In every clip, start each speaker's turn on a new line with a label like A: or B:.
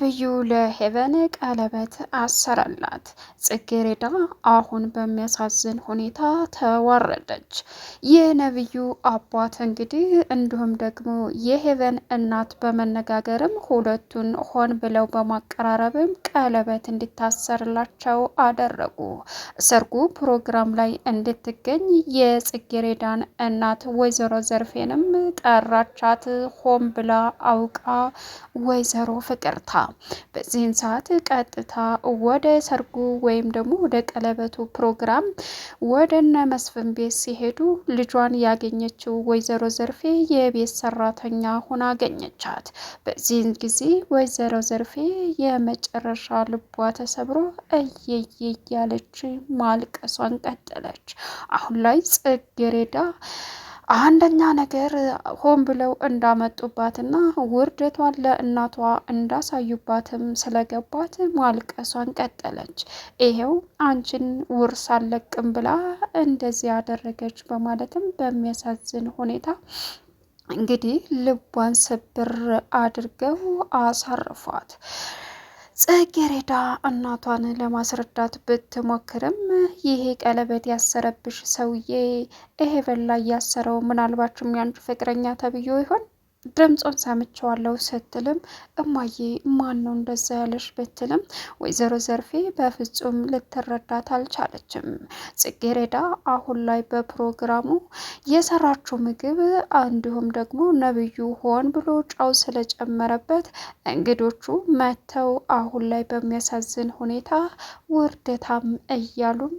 A: ነብዩ ለሄቨን ቀለበት አሰረላት። ጽጌሬዳ አሁን በሚያሳዝን ሁኔታ ተዋረደች። የነብዩ አባት እንግዲህ እንዲሁም ደግሞ የሄቨን እናት በመነጋገርም ሁለቱን ሆን ብለው በማቀራረብም ቀለበት እንዲታሰርላቸው አደረጉ። ሰርጉ ፕሮግራም ላይ እንድትገኝ የጽጌሬዳን እናት ወይዘሮ ዘርፌንም ጠራቻት። ሆን ብላ አውቃ ወይዘሮ ፍቅርታ በዚህን ሰዓት ቀጥታ ወደ ሰርጉ ወይም ደግሞ ወደ ቀለበቱ ፕሮግራም ወደ እነ መስፍን ቤት ሲሄዱ ልጇን ያገኘችው ወይዘሮ ዘርፌ የቤት ሰራተኛ ሆና አገኘቻት። በዚህን ጊዜ ወይዘሮ ዘርፌ የመጨረሻ ልቧ ተሰብሮ እየየ ያለች ማልቀሷን ቀጠለች። አሁን ላይ ጽጌሬዳ አንደኛ ነገር ሆን ብለው እንዳመጡባትና ውርደቷን ለእናቷ እንዳሳዩባትም ስለገባት ማልቀሷን ቀጠለች። ይሄው አንቺን ውርስ አለቅም ብላ እንደዚህ ያደረገች በማለትም በሚያሳዝን ሁኔታ እንግዲህ ልቧን ስብር አድርገው አሳርፏት። ጽጌሬዳ እናቷን ለማስረዳት ብትሞክርም ይሄ ቀለበት ያሰረብሽ ሰውዬ ይሄ በላ ያሰረው ምናልባችም ያንቺ ፍቅረኛ ተብዮ ይሆን ድምፁን ሰምቸዋለሁ ስትልም እማዬ ማን ነው እንደዛ ያለሽ ብትልም ወይዘሮ ዘርፌ በፍጹም ልትረዳት አልቻለችም። ጽጌሬዳ አሁን ላይ በፕሮግራሙ የሰራችው ምግብ እንዲሁም ደግሞ ነብዩ ሆን ብሎ ጨው ስለጨመረበት እንግዶቹ መተው አሁን ላይ በሚያሳዝን ሁኔታ ውርደታም እያሉም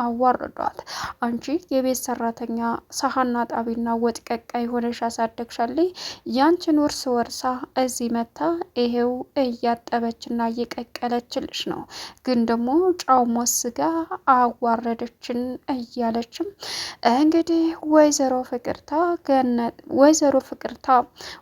A: አዋርዷት። አንቺ የቤት ሰራተኛ ሳህና ጣቢና ወጥ ቀቃይ ሆነሽ አሳደግሻለይ ያንቺን ውርስ ወርሳ እዚህ መታ ይሄው እያጠበችና እየቀቀለችልሽ ነው። ግን ደግሞ ጫው ሞስጋ አዋረደችን እያለችም እንግዲህ ወይዘሮ ፍቅርታ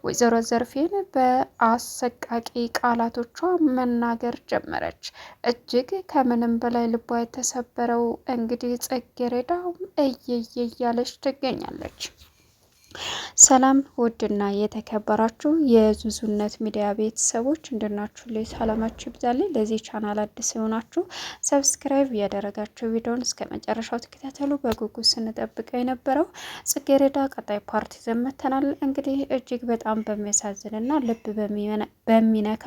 A: ወይዘሮ ዘርፌን በአሰቃቂ ቃላቶቿ መናገር ጀመረች። እጅግ ከምንም በላይ ልቧ የተሰበረው እንግዲህ ጽጌሬዳ እየየ እያለች ትገኛለች። ሰላም ውድና የተከበራችሁ የዙዙነት ሚዲያ ቤተሰቦች እንደናችሁ ላይ ሰላማችሁ ይብዛልኝ። ለዚህ ቻናል አዲስ የሆናችሁ ሰብስክራይብ እያደረጋችሁ ቪዲዮን እስከ መጨረሻው ተከታተሉ። በጉጉት ስንጠብቀው የነበረው ጽጌሬዳ ቀጣይ ፓርቲ ዘመተናል። እንግዲህ እጅግ በጣም በሚያሳዝንና ልብ በሚነካ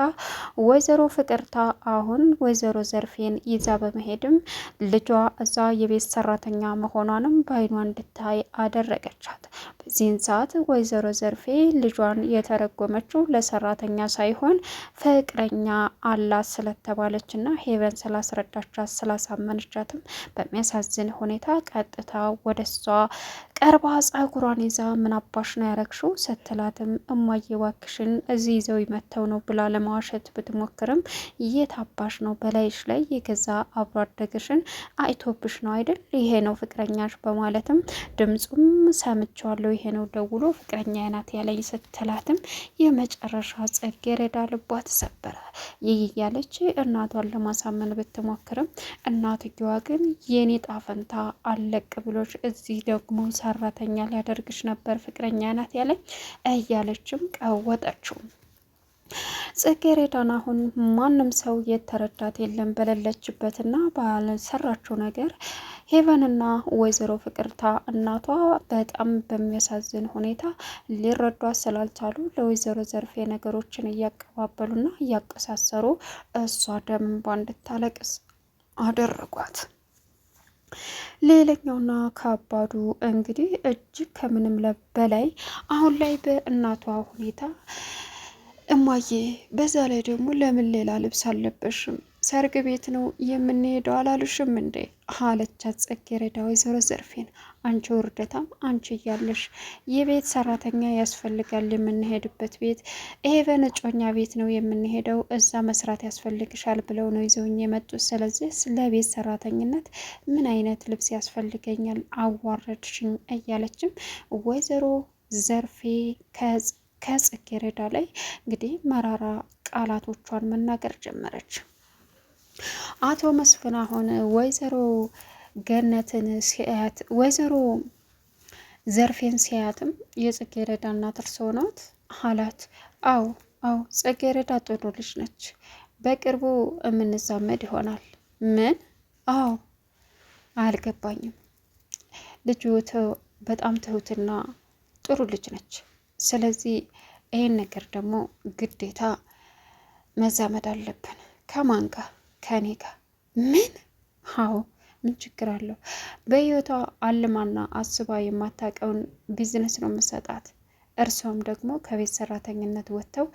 A: ወይዘሮ ፍቅርታ አሁን ወይዘሮ ዘርፌን ይዛ በመሄድም ልጇ እዛ የቤት ሰራተኛ መሆኗንም በአይኗ እንድታይ አደረገቻት። በዚህን ሰዓት ወይዘሮ ዘርፌ ልጇን የተረጎመችው ለሰራተኛ ሳይሆን ፍቅረኛ አላት ስለተባለችና ሄቨን ስላስረዳቻት ስላሳመነቻትም በሚያሳዝን ሁኔታ ቀጥታ ወደሷ ቀርባ ጸጉሯን ይዛ ምን አባሽ ነው ያረግሽው ስትላትም እማዬ እባክሽን እዚህ ይዘው ይመተው ነው ብላ ለማዋሸት ብትሞክርም የት አባሽ ነው በላይሽ ላይ የገዛ አብሮ አደግሽን አይቶብሽ ነው አይደል ይሄ ነው ፍቅረኛሽ በማለትም ድምጹም ሰምቸዋለሁ ይሄ ነው ደውሎ ፍቅረኛ ናት ያለኝ ስትላትም የመጨረሻ ጽጌሬዳ ልቧ ተሰበረ። ይህ ያለች እናቷን ለማሳመን ብትሞክርም እናትየዋ ግን የኔ ጣፈንታ አለቅ ብሎች እዚህ ደግሞ ሰራተኛ ሊያደርግሽ ነበር ፍቅረኛ ናት ያለኝ እያለችም ቀወጠችው። ጽጌሬዳን አሁን ማንም ሰው የተረዳት የለም በሌለችበትና ባልሰራችው ነገር ሄቨንና ወይዘሮ ፍቅርታ እናቷ በጣም በሚያሳዝን ሁኔታ ሊረዷት ስላልቻሉ ለወይዘሮ ዘርፌ ነገሮችን እያቀባበሉና እያቀሳሰሩ እሷ ደም እንድታለቅስ አደረጓት። ሌላኛውና ከባዱ እንግዲህ እጅግ ከምንም በላይ አሁን ላይ በእናቷ ሁኔታ እማዬ በዛ ላይ ደግሞ ለምን ሌላ ልብስ አልለበሽም ሰርግ ቤት ነው የምንሄደው አላሉሽም እንዴ አለቻት ጽጌሬዳ ወይዘሮ ዘርፌን። አንቺ ውርደታም አንቺ እያለሽ የቤት ሰራተኛ ያስፈልጋል የምንሄድበት ቤት ይሄ በነጮኛ ቤት ነው የምንሄደው እዛ መስራት ያስፈልግሻል ብለው ነው ይዘውኝ የመጡት። ስለዚህ ለቤት ሰራተኝነት ምን አይነት ልብስ ያስፈልገኛል አዋረድሽኝ እያለችም ወይዘሮ ዘርፌ ከጽጌሬዳ ላይ እንግዲህ መራራ ቃላቶቿን መናገር ጀመረች። አቶ መስፍን አሁን ወይዘሮ ገነትን ሲያያት ወይዘሮ ዘርፌን ሲያያትም የጽጌሬዳ እናት እርስዎ ናት አላት። አዎ አዎ ጽጌረዳ ጥሩ ልጅ ነች። በቅርቡ የምንዛመድ ይሆናል። ምን? አዎ አልገባኝም። ልጁ በጣም ትሁትና ጥሩ ልጅ ነች። ስለዚህ ይህን ነገር ደግሞ ግዴታ መዛመድ አለብን። ከማን ጋር? ከኔ ጋር። ምን? አዎ ምን ችግር አለው? በህይወቷ አልማና አስባ የማታውቀውን ቢዝነስ ነው የምሰጣት። እርሷም ደግሞ ከቤት ሰራተኝነት ወጥተው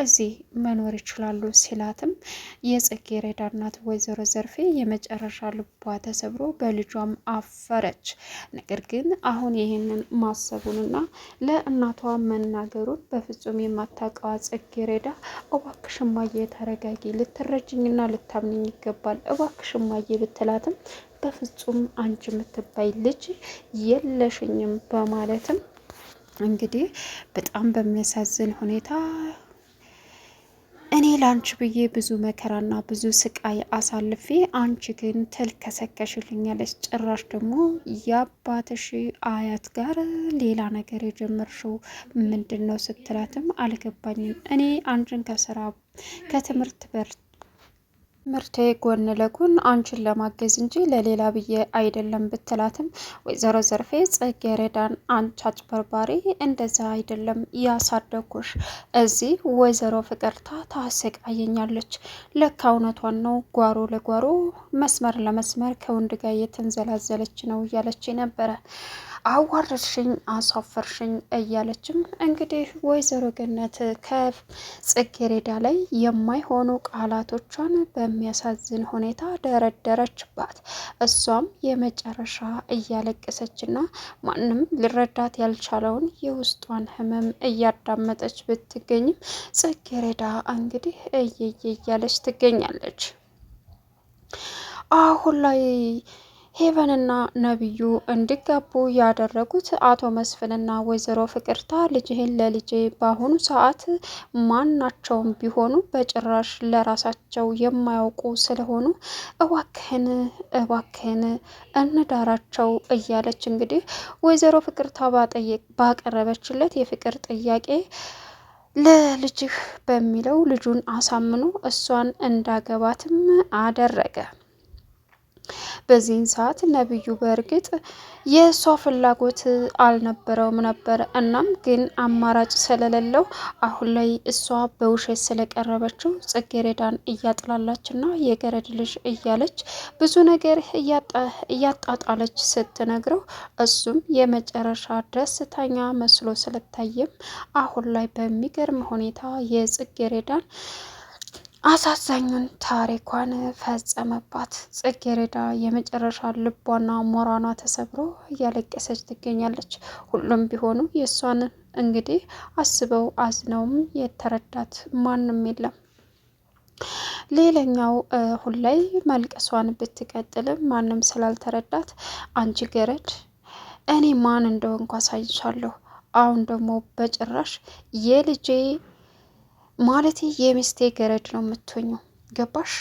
A: እዚህ መኖር ይችላሉ ሲላትም የጽጌረዳ እናት ወይዘሮ ዘርፌ የመጨረሻ ልቧ ተሰብሮ በልጇም አፈረች። ነገር ግን አሁን ይህንን ማሰቡንና ለእናቷ መናገሩን በፍጹም የማታውቀዋ ጽጌረዳ እባክሽ እማዬ ተረጋጊ፣ ልትረጅኝና ልታምንኝ ይገባል እባክሽ እማዬ ብትላትም በፍጹም አንቺ የምትባይ ልጅ የለሽኝም በማለትም እንግዲህ በጣም በሚያሳዝን ሁኔታ እኔ ላንቺ ብዬ ብዙ መከራና ብዙ ስቃይ አሳልፌ አንቺ ግን ትልከሰከሽልኛለች። ጭራሽ ደግሞ የአባትሽ አያት ጋር ሌላ ነገር የጀመርሽው ምንድን ነው ስትላትም አልገባኝም። እኔ አንቺን ከትምህርት ምርቴ ጎን ለጎን አንቺን ለማገዝ እንጂ ለሌላ ብዬ አይደለም ብትላትም ወይዘሮ ዘርፌ ጽጌረዳን አንቺ አጭበርባሪ፣ እንደዛ አይደለም ያሳደኩሽ፣ እዚህ ወይዘሮ ፍቅርታ ታሰቃየኛለች፣ ለካ እውነቷን ነው፣ ጓሮ ለጓሮ መስመር ለመስመር ከወንድ ጋር የተንዘላዘለች ነው እያለች ነበረ። አዋረድሽኝ፣ አሳፈርሽኝ እያለችም እንግዲህ ወይዘሮ ገነት ከጽጌረዳ ላይ የማይሆኑ ቃላቶቿን በሚያሳዝን ሁኔታ ደረደረችባት። እሷም የመጨረሻ እያለቀሰችና ማንም ሊረዳት ያልቻለውን የውስጧን ህመም እያዳመጠች ብትገኝም ጽጌረዳ እንግዲህ እየየ እያለች ትገኛለች። አሁን ላይ ሄቨንና ነቢዩ እንዲጋቡ ያደረጉት አቶ መስፍንና ወይዘሮ ፍቅርታ ልጅህን ለልጄ በአሁኑ ሰዓት ማናቸውም ቢሆኑ በጭራሽ ለራሳቸው የማያውቁ ስለሆኑ እባክህን እባክህን እንዳራቸው እያለች እንግዲህ ወይዘሮ ፍቅርታ ባቀረበችለት የፍቅር ጥያቄ ለልጅህ በሚለው ልጁን አሳምኖ እሷን እንዳገባትም አደረገ። በዚህን ሰዓት ነብዩ በእርግጥ የእሷ ፍላጎት አልነበረውም ነበር። እናም ግን አማራጭ ስለሌለው አሁን ላይ እሷ በውሸት ስለቀረበችው ጽጌረዳን እያጥላላችና የገረድ ልጅ እያለች ብዙ ነገር እያጣጣለች ስትነግረው እሱም የመጨረሻ ደስተኛ መስሎ ስለታየም አሁን ላይ በሚገርም ሁኔታ የጽጌረዳን አሳዛኙን ታሪኳን ፈጸመባት። ጽጌረዳ የመጨረሻ ልቧና ሞራኗ ተሰብሮ እያለቀሰች ትገኛለች። ሁሉም ቢሆኑ የእሷን እንግዲህ አስበው አዝነውም የተረዳት ማንም የለም። ሌላኛው አሁን ላይ መልቀሷን ብትቀጥልም ማንም ስላልተረዳት አንቺ ገረድ እኔ ማን እንደሆንኩ አሳይሻለሁ። አሁን ደግሞ በጭራሽ የልጄ ማለቴ የሚስቴ ገረድ ነው የምትሆኘው ገባሽ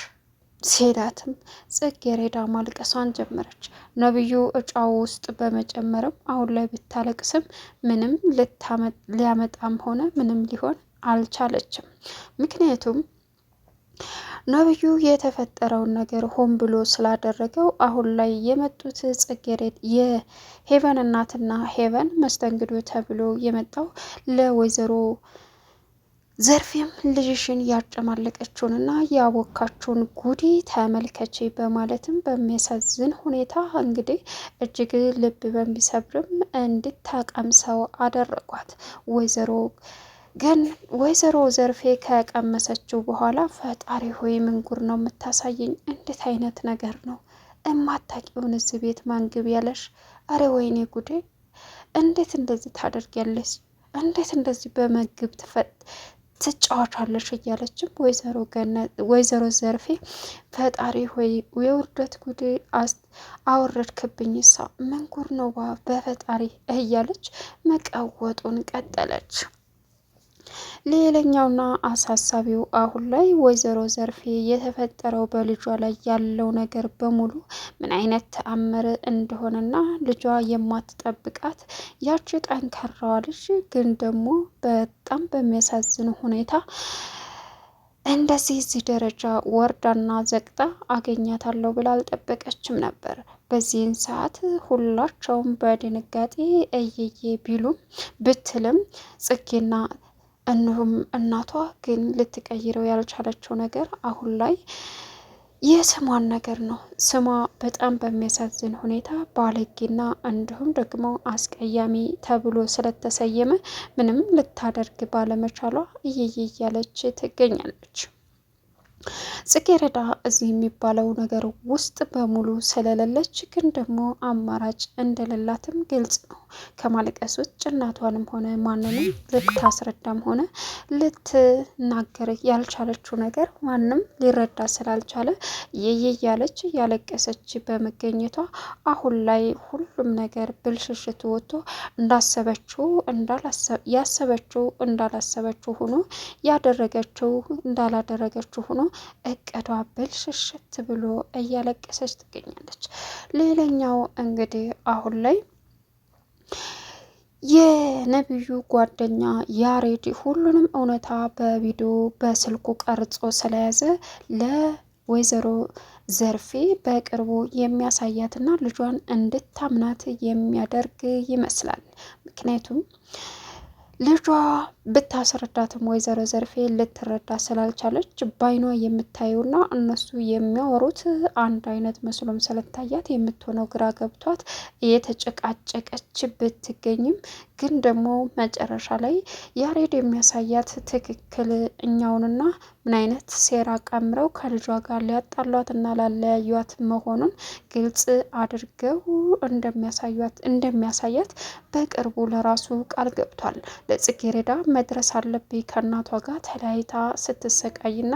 A: ሲላትም ጽጌረዳ ማልቀሷን ጀመረች። ነብዩ እጫው ውስጥ በመጨመርም አሁን ላይ ብታለቅስም ምንም ሊያመጣም ሆነ ምንም ሊሆን አልቻለችም። ምክንያቱም ነብዩ የተፈጠረውን ነገር ሆን ብሎ ስላደረገው አሁን ላይ የመጡት ጽጌረዳ የሄቨን እናትና ሄቨን መስተንግዶ ተብሎ የመጣው ለወይዘሮ ዘርፌም ልጅሽን ያጨማለቀችውንና ያቦካችውን ጉዲ ተመልከቼ በማለትም በሚያሳዝን ሁኔታ እንግዲህ እጅግ ልብ በሚሰብርም እንድታቀምሰው አደረጓት። ወይዘሮ ዘርፌ ከቀመሰችው በኋላ ፈጣሪ ሆይ ምን ጉር ነው የምታሳየኝ? እንዴት አይነት ነገር ነው? እማታውቂውን እዚህ ቤት ማንግብ ያለሽ? አረ ወይኔ ጉዴ! እንዴት እንደዚህ ታደርጊያለሽ? እንዴት እንደዚህ በመግብ ትጫወቻለሽ? እያለችም ወይዘሮ ዘርፌ ፈጣሪ ሆይ የውርደት ጉድ አወረድክብኝ፣ ሳ ምን ጉድ ነው በፈጣሪ እያለች መቀወጡን ቀጠለች። ሌላኛውና አሳሳቢው አሁን ላይ ወይዘሮ ዘርፌ የተፈጠረው በልጇ ላይ ያለው ነገር በሙሉ ምን አይነት ተአምር እንደሆነና ልጇ የማትጠብቃት ያቺ ጠንካራዋ ልጅ ግን ደግሞ በጣም በሚያሳዝን ሁኔታ እንደዚህ እዚህ ደረጃ ወርዳና ዘግጣ አገኛታለሁ ብላ አልጠበቀችም ነበር። በዚህን ሰዓት ሁላቸውም በድንጋጤ እየየ ቢሉም ብትልም ጽጌና እንሁም እናቷ ግን ልትቀይረው ያልቻለችው ነገር አሁን ላይ የስሟን ነገር ነው። ስሟ በጣም በሚያሳዝን ሁኔታ ባለጌና እንዲሁም ደግሞ አስቀያሚ ተብሎ ስለተሰየመ ምንም ልታደርግ ባለመቻሏ እየየ እያለች ትገኛለች። ጽጌረዳ እዚህ የሚባለው ነገር ውስጥ በሙሉ ስለሌለች ግን ደግሞ አማራጭ እንደሌላትም ግልጽ ነው። ከማልቀስ ውጭ እናቷንም ሆነ ማንንም ልታስረዳም ሆነ ልትናገር ያልቻለችው ነገር ማንም ሊረዳ ስላልቻለ እያለች ያለቀሰች በመገኘቷ አሁን ላይ ሁሉም ነገር ብልሽሽት ወጥቶ ያሰበችው እንዳላሰበችው ሆኖ ያደረገችው እንዳላደረገችው ሆኖ እቅዷ ብልሽሽት ብሎ እያለቀሰች ትገኛለች። ሌላኛው እንግዲህ አሁን ላይ የነብዩ ጓደኛ ያሬድ ሁሉንም እውነታ በቪዲዮ በስልኩ ቀርጾ ስለያዘ ለወይዘሮ ዘርፌ በቅርቡ የሚያሳያትና ልጇን እንድታምናት የሚያደርግ ይመስላል። ምክንያቱም ልጇ ብታስረዳትም ወይዘሮ ዘርፌ ልትረዳ ስላልቻለች ባይኗ የምታየውና እነሱ የሚያወሩት አንድ አይነት መስሎም ስለታያት የምትሆነው ግራ ገብቷት እየተጨቃጨቀች ብትገኝም ግን ደግሞ መጨረሻ ላይ ያሬድ የሚያሳያት ትክክል እኛውንና ምን አይነት ሴራ ቀምረው ከልጇ ጋር ሊያጣሏትና ላለያዩት መሆኑን ግልጽ አድርገው እንደሚያሳያት በቅርቡ ለራሱ ቃል ገብቷል። ለጽጌረዳ መድረስ አለብኝ ከእናቷ ጋር ተለያይታ ስትሰቃይና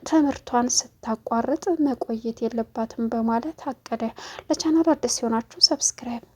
A: ትምህርቷን ስታቋርጥ መቆየት የለባትም በማለት አቀደ። ለቻናሉ አዲስ ሲሆናችሁ ሰብስክራይብ